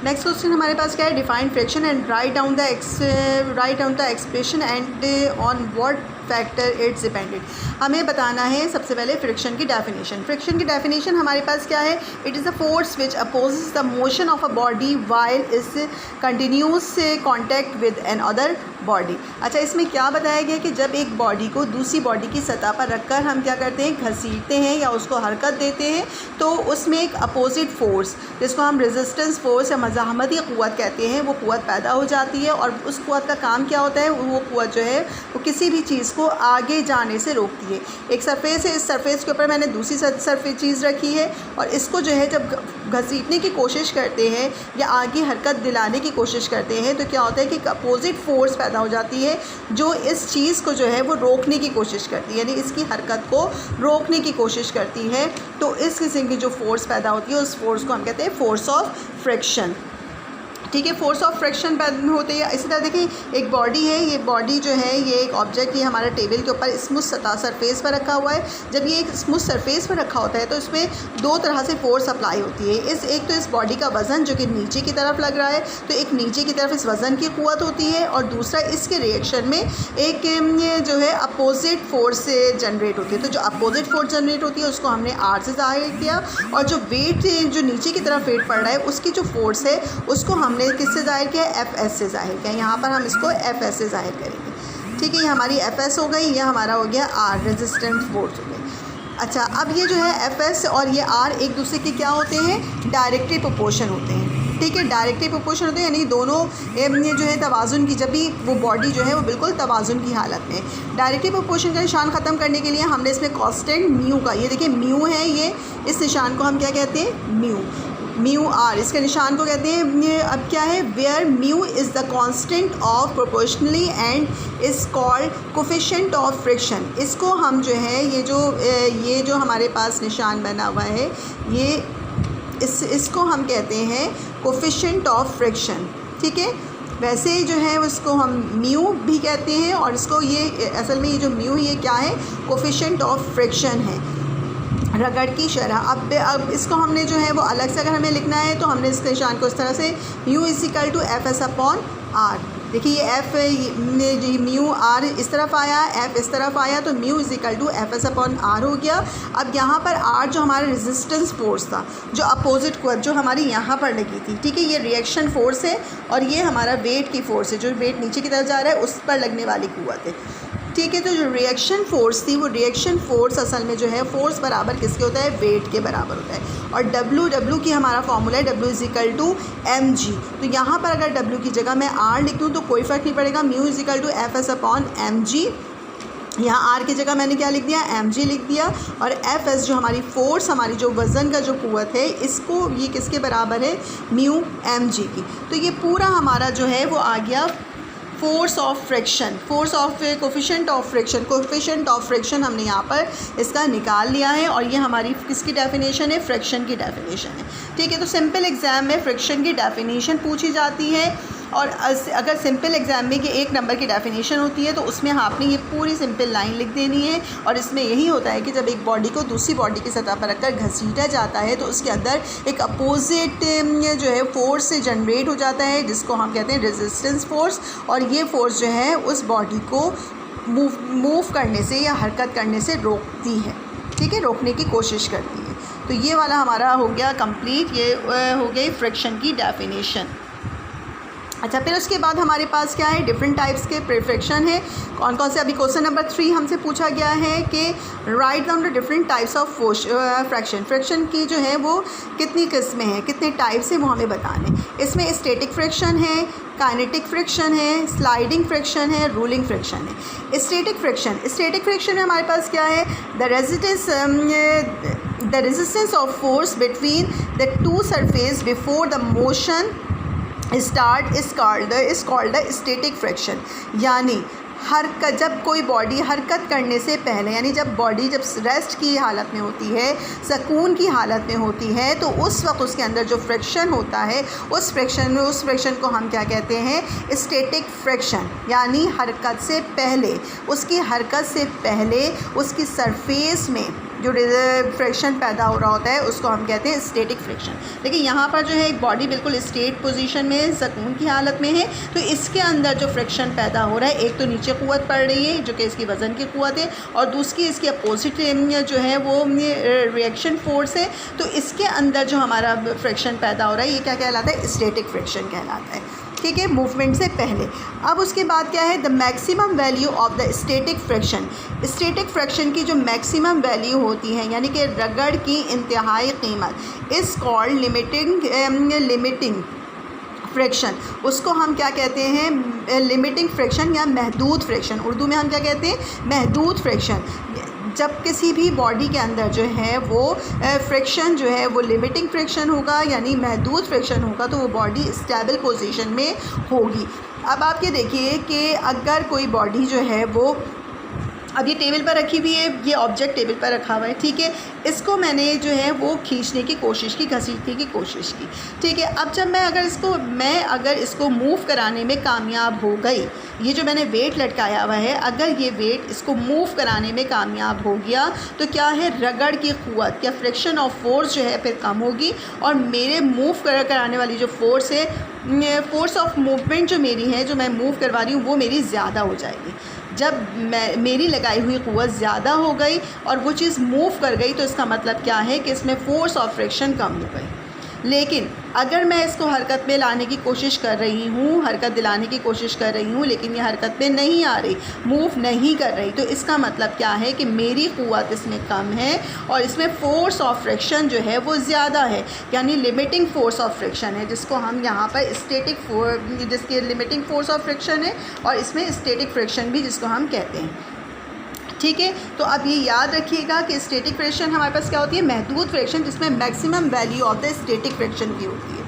Next question हमारे पास क्या है, define friction and write down the expression and on what factor it's depended. हमें बताना है सबसे पहले फ्रिक्शन की डेफिनेशन। फ्रिक्शन की डेफिनेशन हमारे पास क्या है, it is a force which opposes the motion of a body while is continuous contact with another body. अच्छा, इसमें क्या बताया गया कि जब एक बॉडी को दूसरी बॉडी की सतह पर रखकर हम क्या करते हैं, घसीटते हैं या उसको हरकत देते हैं, तो उसमें एक अपोजिट फोर्स जिसको हम रेजिस्टेंस फोर्स या मज़ाहमती क़ुव्वत कहते हैं, वो क़ुव्वत पैदा हो जाती है। और उस क़ुव्वत का काम क्या होता है, वो क़ुव्वत जो है वो किसी भी चीज़ को आगे जाने से रोकती है। एक सरफेस है, इस सरफेस के ऊपर मैंने दूसरी सरफेस चीज़ रखी है और इसको जो है जब घसीटने की कोशिश करते हैं या आगे हरकत दिलाने की कोशिश करते हैं तो क्या होता है कि एक अपोजिट फोर्स पैदा हो जाती है जो इस चीज़ को जो है वो रोकने की कोशिश करती है, यानी इसकी हरकत को रोकने की कोशिश करती है। तो इस किस्म की जो फोर्स पैदा होती है उस फोर्स को हम कहते हैं फोर्स ऑफ फ्रिक्शन। ठीक है, फोर्स ऑफ फ्रिक्शन पैदा होते हैं। इसी तरह देखिए, एक बॉडी है, ये बॉडी जो है ये एक ऑब्जेक्ट ये हमारा टेबल के ऊपर स्मूथ सतह सरफेस पर रखा हुआ है। जब ये एक स्मूथ सरफेस पर रखा होता है तो इसमें दो तरह से फोर्स अप्लाई होती है। एक तो इस बॉडी का वज़न जो कि नीचे की तरफ लग रहा है, तो एक नीचे की तरफ इस वज़न की क़ुव्वत होती है, और दूसरा इसके रिएक्शन में एक जो है अपोजिट फोर्स से जनरेट होती है। तो जो अपोजिट फोर्स जनरेट होती है उसको हमने आर से ज़ाहिर किया, और जो वेट जो नीचे की तरफ वेट पड़ रहा है उसकी जो फोर्स है उसको हमने किससे ज़ाहिर किया, एफ एस से ज़ाहिर किया। यहाँ पर हम इसको एफ एस से ज़ाहिर करेंगे। ठीक है, ये हमारी एफ एस हो गई, ये हमारा हो गया आर, रेजिस्टेंस फोर्स हो गई। अच्छा, अब ये जो है एफ एस और ये आर एक दूसरे के क्या होते हैं, डायरेक्टली प्रोपोर्शन होते हैं। ठीक है, डायरेक्टली प्रोपोर्शन होते हैं, यानी दोनों ये जो है तवाज़ुन की, जब भी वो बॉडी जो है वो बिल्कुल तवाज़ुन की हालत में। डायरेक्टली प्रोपोर्शन का निशान ख़त्म करने के लिए हमने इसमें कांस्टेंट म्यू का, ये देखिए म्यू है, ये इस निशान को हम क्या कहते हैं, म्यू आर, इसके निशान को कहते हैं। अब क्या है, where mu is the constant of proportionally and is called coefficient of friction. इसको हम जो है ये जो हमारे पास निशान बना हुआ है, ये इसको हम कहते हैं कोफिशिएंट ऑफ फ्रिक्शन। ठीक है, वैसे ही जो है उसको हम म्यू भी कहते हैं, और इसको ये असल में ये जो म्यू ये क्या है, कोफिशिएंट ऑफ फ्रिक्शन है, रगड़ की शरह। अब इसको हमने जो है वो अलग से अगर हमें लिखना है तो हमने इस निशान को इस तरह से mu is equal to F S upon R. देखिए ये एफ म्यू आर इस तरफ आया, एफ इस तरफ आया, तो mu is equal to F S upon R हो गया। अब यहाँ पर आर जो हमारा रेजिस्टेंस फोर्स था, जो अपोजिट क़ुव्वत जो हमारी यहाँ पर लगी थी, ठीक है, ये रिएक्शन फोर्स है, और ये हमारा वेट की फोर्स है, जो वेट नीचे की तरफ जा रहा है उस पर लगने वाली क़ुव्वत है। ठीक है, तो जो रिएक्शन फोर्स थी वो रिएक्शन फोर्स असल में जो है फोर्स बराबर किसके होता है, वेट के बराबर होता है। और डब्ल्यू की हमारा फॉर्मूला है W is equal to M G. तो यहाँ पर अगर डब्ल्यू की जगह मैं आर लिख दूँ तो कोई फ़र्क नहीं पड़ेगा, mu is equal to F S upon M G. यहाँ आर की जगह मैंने क्या लिख दिया, एम जी लिख दिया, और एफ एस जो हमारी फोर्स, हमारी जो वज़न का जो क़ुव्वत है, इसको ये किसके बराबर है, म्यू एम जी की। तो ये पूरा हमारा जो है वो आ गया force of friction, force of coefficient of friction, coefficient of friction हमने यहाँ पर इसका निकाल लिया है, और ये हमारी किसकी डेफिनेशन है, फ्रिक्शन की डेफिनेशन है। ठीक है, तो सिंपल एग्ज़ाम में फ्रिक्शन की डेफिनेशन पूछी जाती है, और अगर सिंपल एग्ज़ाम में कि एक नंबर की डेफिनेशन होती है तो उसमें आपने ये पूरी सिंपल लाइन लिख देनी है। और इसमें यही होता है कि जब एक बॉडी को दूसरी बॉडी की सतह पर रखकर घसीटा जाता है तो उसके अंदर एक अपोजिट जो है फोर्स से जनरेट हो जाता है, जिसको हम कहते हैं रेजिस्टेंस फोर्स, और ये फोर्स जो है उस बॉडी को मूव करने से या हरकत करने से रोकती है। ठीक है, रोकने की कोशिश करती है। तो ये वाला हमारा हो गया कंप्लीट, ये हो गई फ्रिक्शन की डेफिनेशन। अच्छा, फिर उसके बाद हमारे पास क्या है, डिफरेंट टाइप्स के फ्रिक्शन है। कौन कौन से, अभी क्वेश्चन नंबर 3 हमसे पूछा गया है कि write down the different types of friction. Friction की जो है वो कितनी किस्में हैं, कितने टाइप्स हैं वो हमें बताने। इसमें स्टैटिक फ्रिक्शन है, काइनेटिक फ्रिक्शन है, स्लाइडिंग फ्रिक्शन है, रूलिंग फ्रिक्शन है। स्टैटिक फ्रिक्शन में हमारे पास क्या है, the resistance of force between the two surface before the motion start is called the static friction. यानी जब कोई बॉडी हरकत करने से पहले, यानी जब बॉडी जब रेस्ट की हालत में होती है, सुकून की हालत में होती है, तो उस वक्त उसके अंदर जो फ्रिक्शन होता है उस फ्रिक्शन को हम क्या कहते हैं, स्टैटिक फ्रिक्शन। यानी हरकत से पहले, उसकी हरकत से पहले उसकी सरफेस में जो फ्रिक्शन पैदा हो रहा होता है उसको हम कहते हैं स्टैटिक फ्रिक्शन। लेकिन यहाँ पर जो है एक बॉडी बिल्कुल स्ट्रेट पोजीशन में सुकून की हालत में है, तो इसके अंदर जो फ्रिक्शन पैदा हो रहा है, एक तो नीचे क़ुव्वत पड़ रही है जो कि इसकी वज़न की क़ुव्वत है, और दूसरी इसकी अपोजिट जो है वो रिएक्शन फोर्स है। तो इसके अंदर जो हमारा फ्रिक्शन पैदा हो रहा है ये क्या कहलाता है? स्टैटिक फ्रिक्शन कहलाता है। ठीक है, मूवमेंट से पहले। अब उसके बाद क्या है? The maximum value of the static friction. Static friction की जो मैक्सिमम वैल्यू होती है यानी कि रगड़ की इंतहाई कीमत इज़ कॉल्ड लिमिटिंग फ्रिक्शन। उसको हम क्या कहते हैं? लिमिटिंग फ्रिक्शन या महदूद फ्रिक्शन। उर्दू में हम क्या कहते हैं? महदूद फ्रिक्शन। जब किसी भी बॉडी के अंदर जो है वो फ्रिक्शन जो है वो लिमिटिंग फ्रिक्शन होगा यानी महदूद फ्रिक्शन होगा, तो वो बॉडी स्टेबल पोजीशन में होगी। अब आप ये देखिए कि अगर कोई बॉडी जो है वो अब ये टेबल पर रखी हुई है, ये ऑब्जेक्ट टेबल पर रखा हुआ है, ठीक है, इसको मैंने जो है वो खींचने की कोशिश की, घसीटने की कोशिश की, ठीक है। अब जब मैं अगर इसको मूव कराने में कामयाब हो गई, ये जो मैंने वेट लटकाया हुआ है, अगर ये वेट इसको मूव कराने में कामयाब हो गया तो क्या है? रगड़ की क़ुव्वत या फ्रिक्शन ऑफ फोर्स जो है फिर कम होगी, और मेरे मूव कराने वाली जो फोर्स है, फोर्स ऑफ मूवमेंट जो मेरी है, जो मैं मूव करवा रही हूँ, वो मेरी ज़्यादा हो जाएगी। जब मेरी लगाई हुई क़ुव्वत ज़्यादा हो गई और वो चीज़ मूव कर गई, तो इसका मतलब क्या है कि इसमें फ़ोर्स ऑफ फ्रिक्शन कम हो गई। लेकिन अगर मैं इसको हरकत में लाने की कोशिश कर रही हूँ, हरकत दिलाने की कोशिश कर रही हूँ, लेकिन ये हरकत में नहीं आ रही, मूव नहीं कर रही, तो इसका मतलब क्या है कि मेरी क़ुव्वत इसमें कम है और इसमें फ़ोर्स ऑफ फ्रिक्शन जो है वो ज़्यादा है, यानी लिमिटिंग फ़ोर्स ऑफ फ्रिक्शन है, जिसको हम यहाँ पर जिसकी लिमिटिंग फ़ोर्स ऑफ फ्रिक्शन है, और इसमें स्टैटिक फ्रिक्शन भी जिसको हम कहते हैं। ठीक है, तो अब ये याद रखिएगा कि स्टैटिक फ्रिक्शन हमारे पास क्या होती है? महदूद फ्रिक्शन, जिसमें maximum value of the static friction की होती है।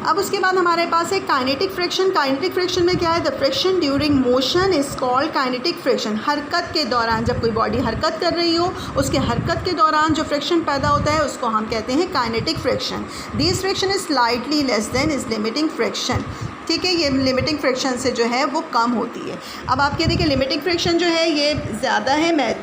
अब उसके बाद हमारे पास है काइनेटिक फ्रिक्शन। काइनेटिक फ्रिक्शन में क्या है? The friction during motion is called kinetic friction. हरकत के दौरान, जब कोई बॉडी हरकत कर रही हो, उसके हरकत के दौरान जो फ्रिक्शन पैदा होता है उसको हम कहते हैं kinetic friction. This friction is slightly less than is limiting friction. ठीक है, ये लिमिटिंग फ्रिक्शन से जो है वो कम होती है। अब आप ये देखिए, लिमिटिंग फ्रिक्शन जो है ये ज़्यादा है,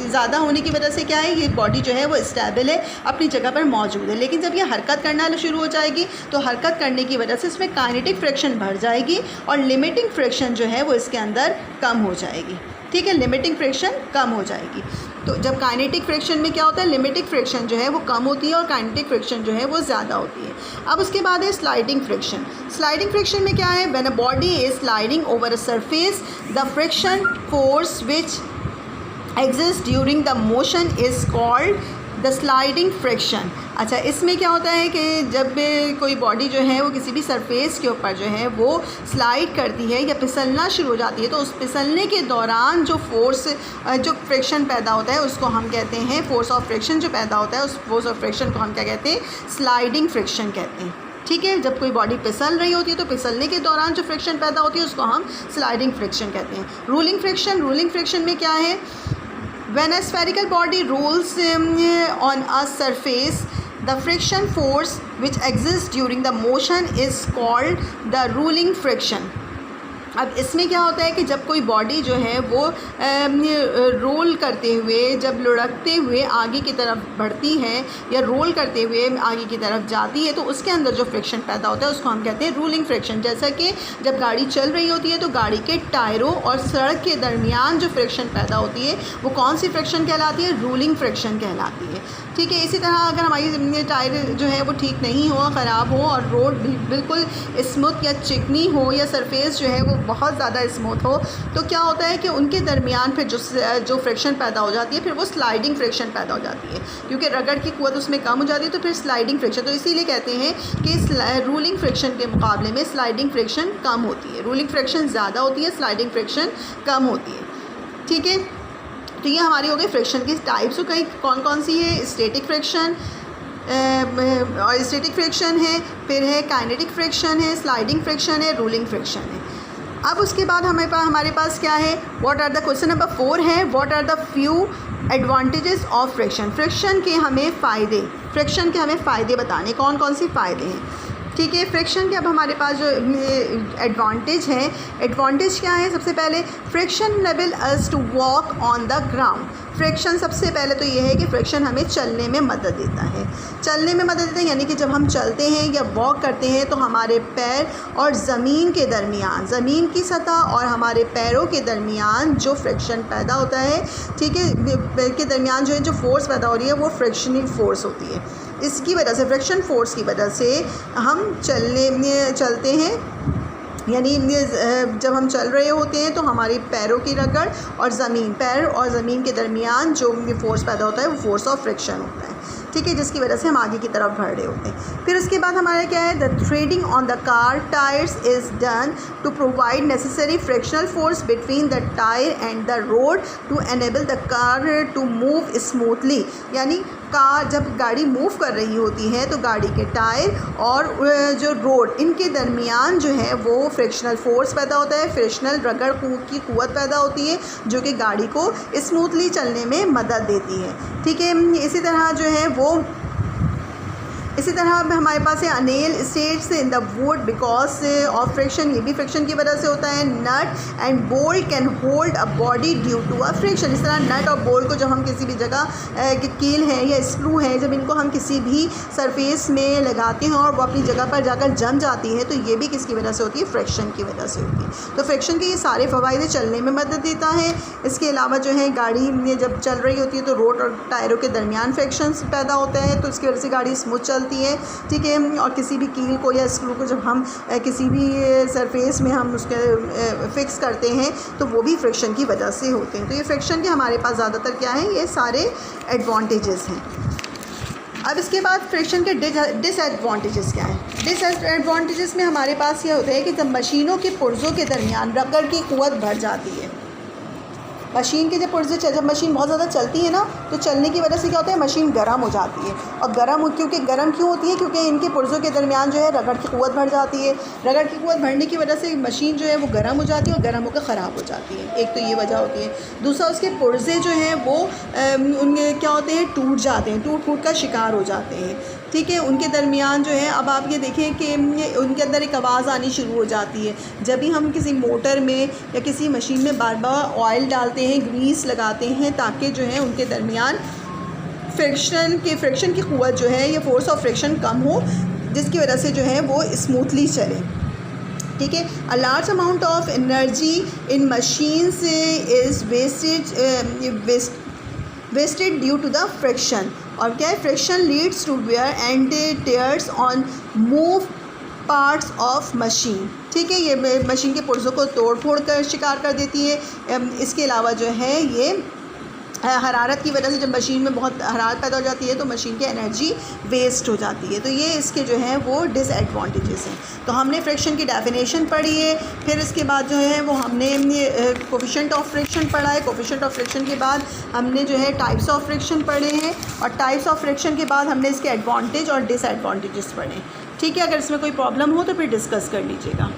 ज़्यादा होने की वजह से क्या है? ये बॉडी जो है वो स्टेबल है, अपनी जगह पर मौजूद है। लेकिन जब ये हरकत करना शुरू हो जाएगी तो हरकत करने की वजह से इसमें काइनेटिक फ्रिक्शन बढ़ जाएगी और लिमिटिंग फ्रिक्शन जो है वो इसके अंदर कम हो जाएगी। ठीक है, लिमिटिंग फ्रिक्शन कम हो जाएगी। तो जब काइनेटिक फ्रिक्शन में क्या होता है? लिमिटिंग फ्रिक्शन जो है वो कम होती है और काइनेटिक फ्रिक्शन जो है वो ज़्यादा होती है। अब उसके बाद है स्लाइडिंग फ्रिक्शन। स्लाइडिंग फ्रिक्शन में क्या है? When a body is sliding over a surface, the friction force which exists during the motion is called the sliding friction. अच्छा, इसमें क्या होता है कि जब कोई बॉडी जो है वो किसी भी सरफेस के ऊपर जो है वो स्लाइड करती है या फिसलना शुरू हो जाती है, तो उस फिसलने के दौरान जो फ्रिक्शन पैदा होता है उसको हम कहते हैं, फोर्स ऑफ फ्रिक्शन जो पैदा होता है उस फोर्स ऑफ फ्रिक्शन को हम क्या कहते हैं? स्लाइडिंग फ्रिक्शन कहते हैं। ठीक है, जब कोई बॉडी फिसल रही होती है तो फिसलने के दौरान जो फ्रिक्शन पैदा होती है उसको हम स्लाइडिंग फ्रिक्शन कहते हैं। रूलिंग फ्रिक्शन में क्या है? When a spherical body rolls on a surface, the friction force which exists during the motion is called the rolling friction. अब इसमें क्या होता है कि जब कोई बॉडी जो है वो रोल करते हुए, जब लुढ़कते हुए आगे की तरफ बढ़ती है या रोल करते हुए आगे की तरफ जाती है, तो उसके अंदर जो फ्रिक्शन पैदा होता है उसको हम कहते हैं रूलिंग फ्रिक्शन। जैसा कि जब गाड़ी चल रही होती है तो गाड़ी के टायरों और सड़क के दरमियान जो फ्रिक्शन पैदा होती है वो कौन सी फ्रिक्शन कहलाती है? रूलिंग फ्रिक्शन कहलाती है। ठीक है, इसी तरह अगर हमारी टायर जो है वो ठीक नहीं हो, ख़राब हो और रोड बिल्कुल स्मूथ या चिकनी हो या सरफेस जो है वो बहुत ज़्यादा स्मूथ हो, तो क्या होता है कि उनके दरमियान फिर जो फ्रिक्शन पैदा हो जाती है फिर वो स्लाइडिंग फ्रिक्शन पैदा हो जाती है, क्योंकि रगड़ की क़ुव्वत उसमें कम हो जाती है, तो फिर स्लाइडिंग फ्रिक्शन। तो इसीलिए कहते हैं कि रूलिंग फ्रिक्शन के मुकाबले में स्लाइडिंग फ्रिक्शन कम होती है। रूलिंग फ्रिक्शन ज़्यादा होती है, स्लाइडिंग फ्रिक्शन कम होती है। ठीक है, तो ये हमारी हो गई फ्रिक्शन की टाइप्स। तो कई कौन कौन सी है? स्टैटिक फ्रिक्शन और स्टैटिक फ्रिक्शन है, फिर है काइनेटिक फ्रिक्शन है, स्लाइडिंग फ्रिक्शन है, रूलिंग फ्रिक्शन है। अब उसके बाद हमारे पास क्या है? What are the question number 4 है, what are the few advantages of friction. Friction के हमें फ़ायदे बताने, कौन कौन से फ़ायदे हैं। ठीक है। फ्रिक्शन के अब हमारे पास जो एडवांटेज हैं, एडवांटेज क्या है? सबसे पहले friction enable us to walk on the ground. Friction सबसे पहले तो ये है कि फ्रिक्शन हमें चलने में मदद देता है। चलने में मदद देता है यानी कि जब हम चलते हैं या वॉक करते हैं तो हमारे पैर और ज़मीन के दरमियान, ज़मीन की सतह और हमारे पैरों के दरमियान जो फ्रिक्शन पैदा होता है, ठीक है, के दरमियान जो है जो फोर्स पैदा हो रही है वो फ्रिक्शनल फोर्स होती है। इसकी वजह से, फ्रिक्शन फोर्स की वजह से हम चलते हैं, यानी जब हम चल रहे होते हैं तो हमारे पैरों की रगड़ और ज़मीन, पैर और ज़मीन के दरमियान जो फोर्स पैदा होता है वो फोर्स ऑफ फ्रिक्शन होता है, ठीक है, जिसकी वजह से हम आगे की तरफ बढ़ रहे होते हैं। फिर उसके बाद हमारा क्या है? The threading on the car tyres is done to provide necessary frictional force between the tyre and the road to enable the car to move smoothly. यानी कार जब गाड़ी मूव कर रही होती है तो गाड़ी के टायर और जो रोड, इनके दरमियान जो है वो फ्रिक्शनल फोर्स पैदा होता है, फ्रिक्शनल रगड़ की कुव्वत पैदा होती है जो कि गाड़ी को स्मूथली चलने में मदद देती है, ठीक है। इसी तरह जो है वो इसी तरह हमारे पास है anneal states in the wood because of friction. ये भी फ्रिक्शन की वजह से होता है। Nut and bolt can hold a body due to a friction. इस तरह नट और बोल्ट को जब हम किसी भी जगह कील है या स्क्रू है, जब इनको हम किसी भी सरफेस में लगाते हैं और वो अपनी जगह पर जाकर जम जाती है तो ये भी किसकी वजह से होती है? फ्रिक्शन की वजह से होती है। तो फ्रिक्शन के ये सारे फ़वाइद चलने में मदद देता है। इसके अलावा जो है गाड़ी में जब चल रही होती है तो रोड और टायरों के दरमियान फ्रिक्शन पैदा होता है तो इसकी वजह से गाड़ी स्मूथ चलती है, ठीक है। और किसी भी कील को या स्क्रू को जब हम किसी भी सरफेस में हम उसके फिक्स करते हैं तो वो भी फ्रिक्शन की वजह से होते हैं। तो ये फ्रिक्शन के हमारे पास ज़्यादातर क्या है? ये सारे एडवांटेजेस हैं। अब इसके बाद फ्रिक्शन के डिसएडवांटेजेस क्या है? डिसएडवांटेजेस में हमारे पास ये होता है कि जब मशीनों के पुर्ज़ों के दरमियान रगड़ की कुव्वत बढ़ जाती है। मशीन के जब पुर्जे, जब मशीन बहुत ज़्यादा चलती है ना तो चलने की वजह से क्या होता है? मशीन गर्म हो जाती है। और गर्म क्यों होती है? क्योंकि इनके पुर्जों के दरमियान जो है रगड़ की कुव्वत बढ़ जाती है। रगड़ की कुव्वत बढ़ने की वजह से मशीन जो है वो गर्म हो जाती है और गर्म होकर ख़राब हो जाती है। एक तो ये वजह होती है। दूसरा, उसके पुर्जे जो हैं वो उनके क्या होते हैं? टूट जाते हैं, टूट का शिकार हो जाते हैं, ठीक है। उनके दरमियान जो है, अब आप ये देखें कि उनके अंदर एक आवाज़ आनी शुरू हो जाती है जब भी हम किसी मोटर में या किसी मशीन में बार बार ऑयल डालते हैं, ग्रीस लगाते हैं, ताकि जो है उनके दरमियान फ्रिक्शन की कुव्वत जो है, ये फोर्स ऑफ फ्रिक्शन कम हो, जिसकी वजह से जो है वो स्मूथली चले, ठीक है। A large amount of energy in machines is wasted due to the friction. और क्या है? Friction leads to wear and tears on move parts of machine, ठीक है। ये मशीन के पुर्जों को तोड़ फोड़ कर शिकार कर देती है। इसके अलावा जो है ये हरारत की वजह से, जब मशीन में बहुत हरारत पैदा हो जाती है तो मशीन की एनर्जी वेस्ट हो जाती है। तो ये इसके जो हैं वो डिसएडवांटेजेस हैं। तो हमने फ्रिक्शन की डेफिनेशन पढ़ी है। फिर इसके बाद जो है वो हमने कोफिशिएंट ऑफ फ्रिक्शन पढ़ा है। कोफिशिएंट ऑफ फ्रिक्शन के बाद हमने जो है टाइप्स ऑफ फ्रिक्शन पढ़े हैं और टाइप्स ऑफ फ्रिक्शन के बाद हमने इसके एडवांटेज और डिसएडवांटेजेस पढ़े, ठीक है। अगर इसमें कोई प्रॉब्लम हो तो फिर डिस्कस कर लीजिएगा।